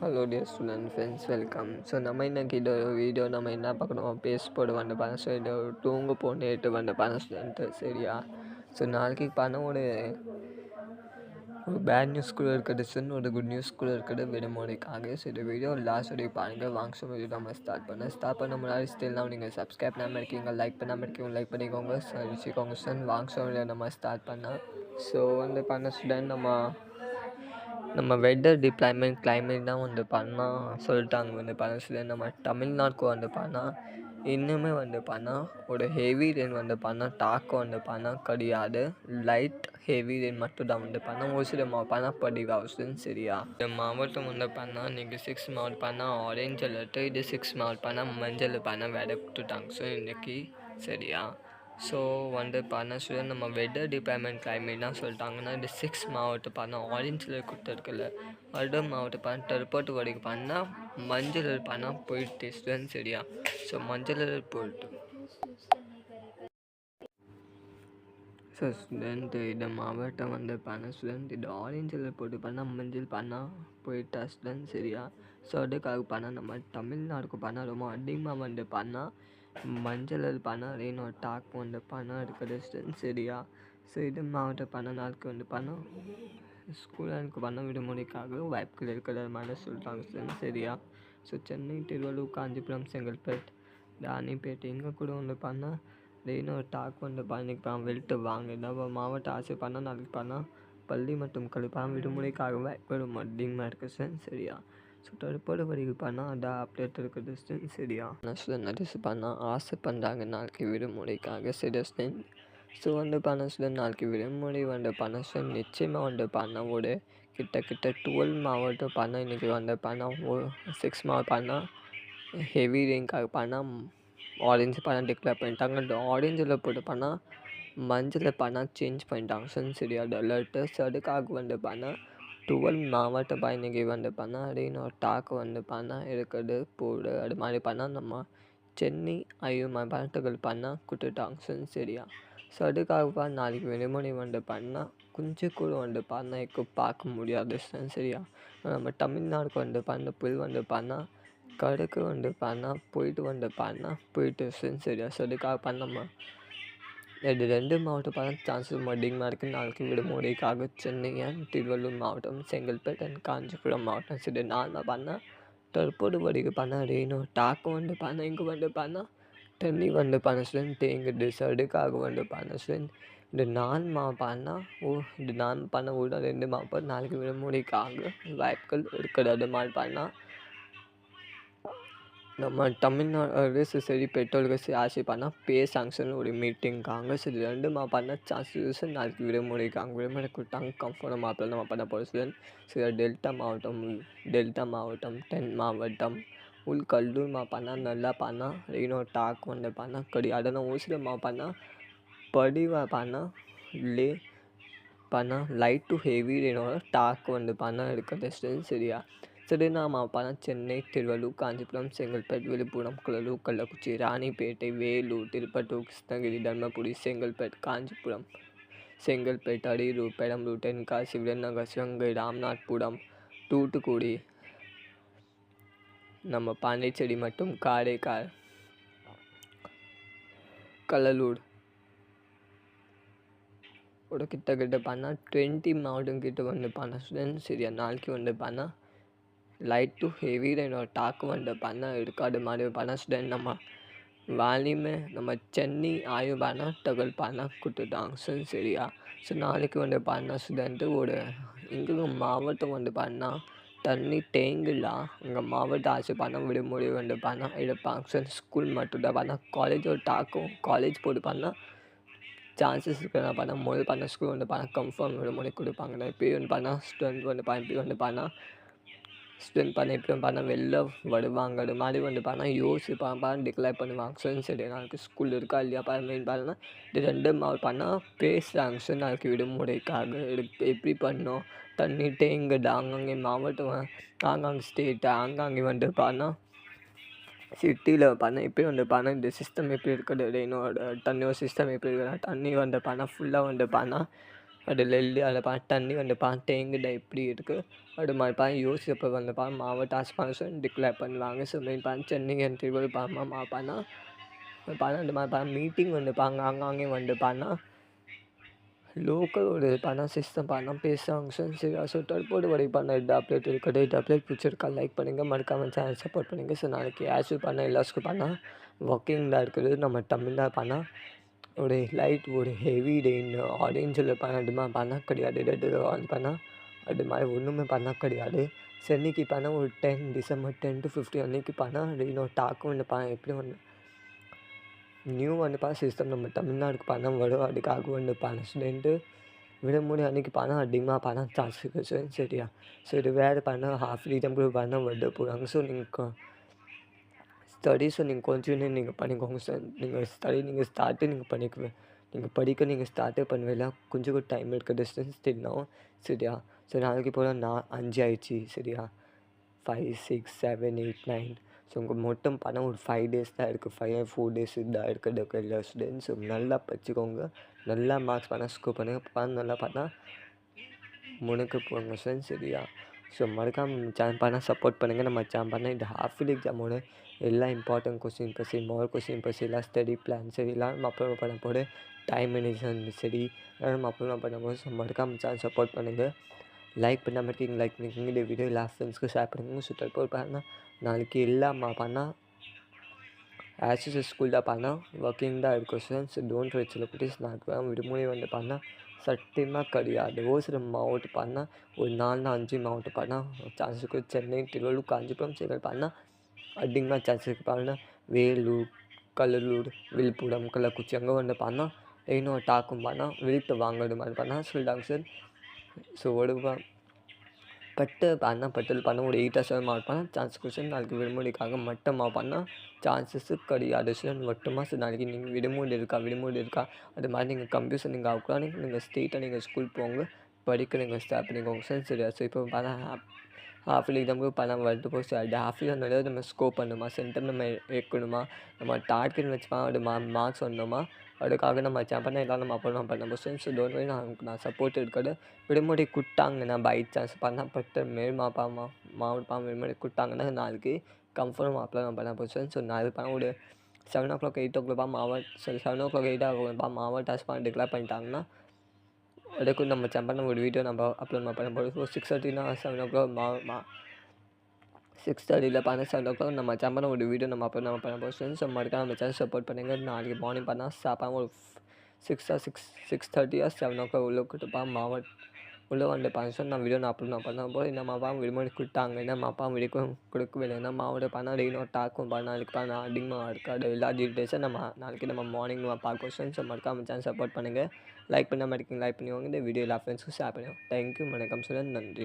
Hello dear student friends welcome. So நம்ம இன்னைக்கு இந்த வீடியோ நம்ம என்ன பார்க்கணும், பேஸ் போட வந்து பண்ண. ஸோ இந்த தூங்க போட்டு வந்து பண்ண ஸ்டூடெண்ட்டு சரியா. ஸோ நாளைக்கு பண்ண ஒரு பேட் நியூஸ் கூட இருக்குது, ஒரு குட் நியூஸ் கூட இருக்குது விடுமுறைக்காக. ஸோ இந்த வீடியோ லாஸ்ட் வரைக்கும் பாருங்கள். வாங்க ஸோ வீடியோ நம்ம ஸ்டார்ட் பண்ண முன்னாடி ஸ்டில்லாம் நீங்கள் சப்ஸ்கிரைப் பண்ணாமல் இருக்கீங்க, லைக் பண்ணாமல் இருக்கீங்க, லைக் பண்ணிக்கோங்க, வச்சுக்கோங்க ஸ்டூடெண்ட். வாங்க ஸோ வீடியோ நம்ம ஸ்டார்ட் பண்ணோம். ஸோ வந்து பண்ண ஸ்டூடெண்ட் நம்ம வெதர் டிப்ளாய்மெண்ட் கிளைமேட் தான் வந்து பண்ணால் சொல்லிட்டாங்க வந்து பண்ண ஸ்டூடெண்ட். நம்ம தமிழ்நாட்டுக்கு வந்து பண்ணால் இன்னுமே வந்து பண்ணால் ஒரு ஹெவி ரெயின் வந்து பண்ணால் டாக்கு வந்து பண்ணால் கிடையாது. லைட் ஹெவி ரெயின் மட்டும் தான் வந்து பண்ணால் ஒரு சில பண்ணால் பதிவாகுதுன்னு சரியா. இந்த மாவட்டம் வந்து பண்ணால் இன்றைக்கி 6 மாவட்டம் பண்ணால் ஆரேஞ்ச் அலர்ட்டு, இது 6 மாவட்டம் பண்ணால் மஞ்சள் பண்ணால் வேலை விட்டுட்டாங்க. ஸோ இன்றைக்கி சரியா. ஸோ வந்து பண்ண ஸ்டூடெண்ட் நம்ம வெதர் டிபார்ட்மெண்ட் கிளைமேட்லாம் சொல்லிட்டாங்கன்னா இந்த 6 மாவட்டம் பண்ணால் ஆரேஞ்சில் கொடுத்துருக்குல்ல, அடுத்த மாவட்டம் பண்ணால் திருப்பட்டு வரைக்கும் பண்ணால் மஞ்சள் பண்ணால் போயிட்டு ஸ்டூடெண்ட் சரியா. ஸோ மஞ்சள் போயிட்டு ஸோ ஸ்டூடெண்ட் இந்த மாவட்டம் வந்து பண்ண ஸ்டூடெண்ட் இந்த ஆரேஞ்சில் போட்டு பண்ணால் மஞ்சள் பண்ணால் போயிட்டா ஸ்டூடெண்ட் சரியா. ஸோ அதுக்காக பண்ணால் நம்ம தமிழ்நாடுக்கு பண்ணால் ரொம்ப அதிகமாக வந்து பண்ணால் மஞ்சள் பண்ணால் ரெயினோட டாக் வந்து பண்ணால் இருக்குது ஸ்டூடெண்ட் சரியா. ஸோ இது மாவட்ட பண்ண நாளுக்கு வந்து பண்ணால் ஸ்கூலுக்கு பண்ண விடுமுறைக்காக வாய்ப்புகள் இருக்கிற மாதிரி சொல்லிட்டாங்க ஸ்டூடெண்ட் சரியா. ஸோ சென்னை, திருவள்ளூர், காஞ்சிபுரம், செங்கல்பேட், ராணிப்பேட்டை இங்கே கூட வந்து பண்ணால் ரெயினோட டாக் வந்து இன்றைக்கி வெளுத்து வாங்க. நம்ம மாவட்ட ஆசை பண்ணால் நாளைக்கு பண்ணால் பள்ளி மற்றும் கல்வி விடுமுறைக்காக வாய்ப்பு அதிகமாக இருக்குது ஸ்டூடெண்ட் சரியா. ஸோ தற்போது வரைக்கும் பண்ணால் அதான் அப்டேட் இருக்குது ஸ்டூடெண்ட் சரியா. ஸ்டூடெண்ட் நடிச்சு பண்ணால் ஆசை பண்ணுறாங்க நாளைக்கு விடுமுறைக்காக சரி ஸ்டூடெண்ட். ஸோ வந்து பண்ண ஸ்டூடெண்ட் நாளைக்கு விடுமுறை வந்து பண்ண ஸ்டூடெண்ட் நிச்சயமாக வந்து பண்ண ஒரு கிட்டத்தட்ட 12 மாவட்டம் பண்ணால் இன்றைக்கி வந்து பண்ணால் 6 மாவட்டம் பண்ணால் ஹெவி ரெயின்காக பண்ணால் ஆரஞ்சு பண்ணால் டிக்ளேர் பண்ணிட்டாங்க. அந்த ஆரஞ்சில் போட்டு பண்ணால் மஞ்சள் பண்ணால் சேஞ்ச் பண்ணிட்டாங்க ஸ்டூடெண்ட் சரியா. அது அலர்ட்டு. ஸோ அதுக்காக வந்து பண்ணால் 12 மாவட்டம் இன்றைக்கி வந்து பண்ணால் ரெயினோட டாக்கு வந்து பண்ணால் இருக்கிறது போடு அது மாதிரி பண்ணால் நம்ம சென்னை மாவட்டங்கள் பண்ணால் கொடுத்துட்டாங்க ஸ்டூடெண்ட் சரியா. ஸோ அதுக்காக நாளைக்கு விடுமுறை வந்து பண்ணால் கொஞ்சம் கூட வந்து பண்ணால் இப்போ பார்க்க முடியாது ஸ்டூடெண்ட் சரியா. நம்ம தமிழ்நாடுக்கு வந்து பண்ண புல் வந்து பண்ணால் கடைக்கு வந்து பண்ணால் போயிட்டு வந்து பண்ணால் போயிட்டு ஸ்டூடெண்ட் சரியா. ஸோ அதுக்காக பண்ணாமல் இது 2 மாவட்டம் பண்ண சான்சஸ் அதிகமாக இருக்குது நாளைக்கு விடுமுறைக்காக. சென்னை அண்ட் திருவள்ளூர் மாவட்டம், செங்கல்பேட் அண்ட் காஞ்சிபுரம் மாவட்டம். சரி 4 பண்ணால் தற்போது வரைக்கும் பண்ணால் ரெயினோட டாக்கு வந்து பண்ணால் இங்கே வந்து பண்ணால் தண்ணி வந்து பண்ண ஸ்டூடெண்ட் தேங்குது. ஸோ அதுக்காக வந்து பண்ண ஸ்டூடெண்ட் இந்த 4 பண்ணால் இந்த 4 பண்ண கூட 2 மாவட்டம் நாளைக்கு விடுமுறைக்காக வாய்ப்புகள் இருக்குது. அது மாதிரி பண்ணால் நம்ம தமிழ்நாடு அரசு சரி பெட்ரோலுக்கு ஆசை பண்ணால் பே சாங்ஷன் ஒரு மீட்டிங்காங்க. சரி 2 பண்ண சான்சஸ் நாளைக்கு விடுமுறை கொடுத்தாங்க. கம்ஃபர்ட் மாப்பிள்ள நம்ம பண்ண போகிற ஸ்டூடெண்ட் சரி. டெல்டா மாவட்டம் 10 மாவட்டம் உள்கல்லூர் பண்ணால் நல்லா பண்ணால் ரெயினோட டாக் வந்து பண்ணால் கிடையாது. அதனால் ஒரு சில பண்ணால் படிவாக பண்ணால் லே பண்ணால் லைட் டு ஹெவி ரெயினோட டாக் வந்து பண்ணால் இருக்கிறது ஸ்டூடெண்ட் சரியா. சரி நாம் பண்ணால் சென்னை, திருவள்ளூர், காஞ்சிபுரம், செங்கல்பேட், விழுப்புரம், கடலூர், கள்ளக்குறிச்சி, ராணிப்பேட்டை, வேலூர், திருப்பத்தூர், கிருஷ்ணகிரி, தர்மபுரி, செங்கல்பேட், அரியலூர், பெரம்பலூர், தென்காசி, விருதுநகர், சிவகங்கை, ராமநாதபுரம், தூத்துக்குடி, நம்ம பாண்டிச்சேரி மற்றும் காரைக்கால், கடலூர் ஒரு கிட்ட பண்ணால் 20 மாவட்டம் கிட்ட வந்து பண்ணால் ஸ்டூடெண்ட் சரியா. நாளைக்கு வந்து பண்ணால் லைட் டு ஹெவி ரெயினோட டாக்கு வந்து பண்ணால் இருக்காது மாதிரி பண்ணால் ஸ்டூடெண்ட் நம்ம வால்யூமே நம்ம சென்னை பண்ணால் தகவல் பண்ணால் கொடுத்துட்டாங்க ஸ்டூடெண்ட் சரியா. ஸோ நாளைக்கு வந்து பண்ணால் ஸ்டூடெண்ட்டு ஒரு இங்கே மாவட்டம் வந்து பண்ணால் தண்ணி தேங்கலாம். இங்கே மாவட்ட ஆசை பண்ணால் விடுமுறை வந்து பண்ணால் எடுப்பாங்க ஸ்டூடெண்ட். ஸ்கூல் மட்டும் தான் பண்ணால் காலேஜோட டாக்கும் காலேஜ் போட்டு பண்ணால் சான்சஸ் இருக்குது. பண்ணால் முதல் பண்ணால் ஸ்கூல் வந்து பண்ணால் கன்ஃபார்ம் விடுமுறை கொடுப்பாங்க. இப்போயும் வந்து பண்ணால் ஸ்டூடெண்ட் வந்து இப்படி வந்து பண்ணால் ஸ்டூடெண்ட் பண்ண இப்போ பண்ணால் வெளில வருவாங்க. அது மாதிரி வந்து பண்ணால் யோசிப்பாங்க டிக்ளேர் பண்ணுவாங்க ஸ்டூடெண்ட் சரி. நாளைக்கு ஸ்கூல் இருக்கா இல்லையா பண்ணால் இது 2 பண்ணால் பேசுகிறாங்க ஸ்டூடெண்ட் நாளைக்கு விடுமுறைக்காக எப்படி பண்ணோம். தண்ணி தேங்குது ஆங்காங்கே மாவட்டம், ஆங்காங்கே ஸ்டேட்டு, ஆங்காங்கே வந்து பண்ணால் சிட்டியில் பண்ணால் இப்போயும் வந்து பண்ணால் இந்த சிஸ்டம் எப்படி இருக்குது ரெயினோட தண்ணியோட சிஸ்டம் எப்படி இருக்குன்னா தண்ணி வந்து பண்ணால் ஃபுல்லாக வந்து பண்ணால் அதில் எழுதி அதில் தண்ணி வந்து தேங்கிட்ட எப்படி இருக்குது அது மாதிரி யோசிச்சப்போ வந்து மாவை டாஸ் பண்ண டிக்ளேர் பண்ணுவாங்க. ஸோ மீன் சென்னை என் திருவள்ளூர் மாப்பானா அந்த மாதிரி மீட்டிங் வந்து அங்கங்கே வந்து லோக்கல் ஒரு சிஸ்டம் பேசுவாங்க. சரி ஸோ தற்போது வரை இந்த அப்டேட் இருக்குது. இந்த அப்டேட் பிடிச்சிருக்கா லைக் பண்ணுங்கள், மறக்காமல் சேனல் சப்போர்ட் பண்ணுங்கள். ஸோ நாளைக்கு ஆக்சுவல் எல்லாத்துக்கும் ஒர்க்கிங் தான் இருக்குது. நம்ம தமிழ் தான் ஒரு லைட் ஒரு ஹெவி ரெயின் ஆரேஞ்சில் அதுமாதிரி கிடையாது. ரெட் அது மாதிரி ஒன்றுமே கிடையாது. சென்னைக்கு ஒரு 10 டிசம்பர் 10 to 15 அன்றைக்கி ரெயினோ டாக்கும் வந்து எப்படி வந்து நியூ வந்து சிஸ்டம் நம்ம தமிழ்நாடுக்கு வரும். அதுக்காக வந்து ஸ்டூடெண்ட்டு விடுமுறை அன்றைக்கி அதிகமாக சான்ஸ் இருக்குது. சரியா? ஸோ இது வேறு ஹாஃப் ரீடம் கூட விட போகிறாங்க. ஸோ நீங்கள் ஸ்டடீஸை நீங்கள் கொஞ்சம் நீங்கள் பண்ணிக்கோங்க சார். நீங்கள் நீங்கள் ஸ்டார்ட்டு நீங்கள் பண்ணிக்குவேன். நீங்கள் படிக்க நீங்கள் ஸ்டார்ட்டே பண்ணுவீங்களா கொஞ்சம் கூட டைம் எடுக்க டிஸ்டன்ஸ் தெரியும். சரியா? ஸோ நாளைக்கு போல் 5 ஆயிடுச்சு. சரியா? 5, 6, 7, 8, 9 ஸோ உங்கள் மொத்தம் ஒரு 5 days தான் இருக்குது. 5 or 4 days தான் இருக்குது எல்லா ஸ்டூடெண்ட்ஸ். ஸோ நல்லா படிச்சுக்கோங்க, நல்லா மார்க்ஸ் ஸ்கோர் பண்ணுங்கள். நல்லா முன்னுக்கு போங்க சார். சரியா? ஸோ மறக்காமல் சேனல் சப்போர்ட் பண்ணுங்கள். நம்ம சேனல் இந்த ஹாஃப் இயர்லி எக்ஸாமோட எல்லா இம்பார்ட்டன்ட் கொஸ்டின் பற்றி மாடல் கொஸ்டின் பற்றி எல்லாம் ஸ்டடி பிளான் சரி எல்லாம் நம்ம அப்லோட் பண்ண போது டைம் மேனேஜ்மெண்ட் சரி எல்லாம் நம்ம அப்லோட் பண்ணும்போது ஸோ மறக்காமல் சேனல் சப்போர்ட் பண்ணுங்கள். லைக் பண்ணாமல் இருக்கீங்க லைக் பண்ணிக்கோங்க. இந்த வீடியோ எல்லா ஃப்ரெண்ட்ஸ்க்கு ஷேர் பண்ணுங்க. ஸோ தற்போது நாளைக்கு எல்லாம் ஆக்சுவல் ஸ்கூல் தான் ஒர்க்கிங் தான் இருக்கும் சார். ஸோ டோன்ட் வச்சில் குட்டீஸ் நாளைக்கு விடுமுறை வந்து சத்தியமாக கிடையாது. ஒரு சில மாவட்டம் ஒரு 4-5 மாவட்டம் சான்ஸ் இருக்குது. சென்னை, திருவள்ளூர், காஞ்சிபுரம், சேலம் அதிகமாக சான்ஸ் இருக்குது. வேலூர், கடலூர், விழுப்புரம், கள்ளக்குறிச்சி அங்கே வந்து இன்னொரு டாக்கும் வீட்டை வாங்குறது மாதிரி சொல்லிட்டாங்க சார். ஸோ ஒரு பட்டு பட்டில் ஒரு 8 or 7 மார்க் சான்ஸ் இருக்குது. நாளைக்கு விடுமுறைக்காக மட்டும் சான்சஸ்ஸு கிடையாது சார். மட்டுமா சார் நாளைக்கு நீங்கள் விடுமுறை இருக்கா அது மாதிரி நீங்கள் கம்ப்யூட்டர் நீங்கள் ஆகலாம். நீங்கள் ஸ்ட்ரெயிட்டாக நீங்கள் ஸ்கூல் போங்க, படிக்க நீங்கள் ஸ்டார்ட் பண்ணிக்கோங்க சார். சரியா? ஸோ இப்போ ஹாஃப் இயர்லி எக்ஸாமுக்கு வருது போது சார். அது ஹாஃப் இயர் நிறைய நம்ம ஸ்கோப் பண்ணணுமா, சென்டர் நம்ம வைக்கணுமா, நம்ம டார்கெட் வச்சுமா அது மார்க்ஸ் வரணுமா, அதுக்காக நம்ம சேனல் எல்லாம் நம்ம அப்லோட் பண்ண போகிறோம். ஸோ டோன்ட் வரி நான் சப்போர்ட் இருக்காது. விடுமுறை கொடுத்தாங்கன்னா பை சான்ஸ் பட்டு மேல் மாவட்டம் விடுமுறை கொடுத்தாங்கன்னா நாளைக்கு கன்ஃபார்ம் அப்லோட் பண்ண போகிறோம். ஸோ நாளைக்கு ஒரு 7 o'clock 8 o'clock சரி 7 o'clock 8 o'clock மாவட்ட டிக்ளேர் பண்ணிட்டாங்கன்னா அதுக்கு நம்ம சேனல் ஒரு வீடியோ நம்ம அப்லோட் பண்ண போகிறோம். ஸோ 6:30 7 o'clock 6:30 7 o'clock நம்ம சேனல் ஒரு வீடியோ நம்ம அப்லோட் பண்ண போகிறோம். ஸோ மறக்காம நம்ம சேனல் சப்போர்ட் பண்ணுங்கள். நாளைக்கு மார்னிங் சாப்பாங்க ஒரு 6:30 or 7 o'clock உள்ள உள்ளே வந்து சொன்னால் நான் வீடியோ அப்லோட் பண்ண போகிறேன். நம்ம விடுமுறை கொடுத்தாங்க நம்ம வீடியோ கொடுக்கவில்லை. நம்ம ரெயினோ டாக்கும் நாளைக்கு அதிகமாக இருக்காது. எல்லா டீட்டெயில்ஸும் நம்ம நாளைக்கு நம்ம மார்னிங் பார்க்க. ஸோ மறக்காம சேனல் சப்போர்ட் பண்ணுங்கள். லைக் பண்ணாமல் இருக்கீங்க லைக் பண்ணிக்கோங்க. இந்த வீடியோ எல்லா ஃப்ரெண்ட்ஸ்க்கும் ஷேர் பண்ணுவோம். தேங்க்யூ. வணக்கம் சார். நன்றி.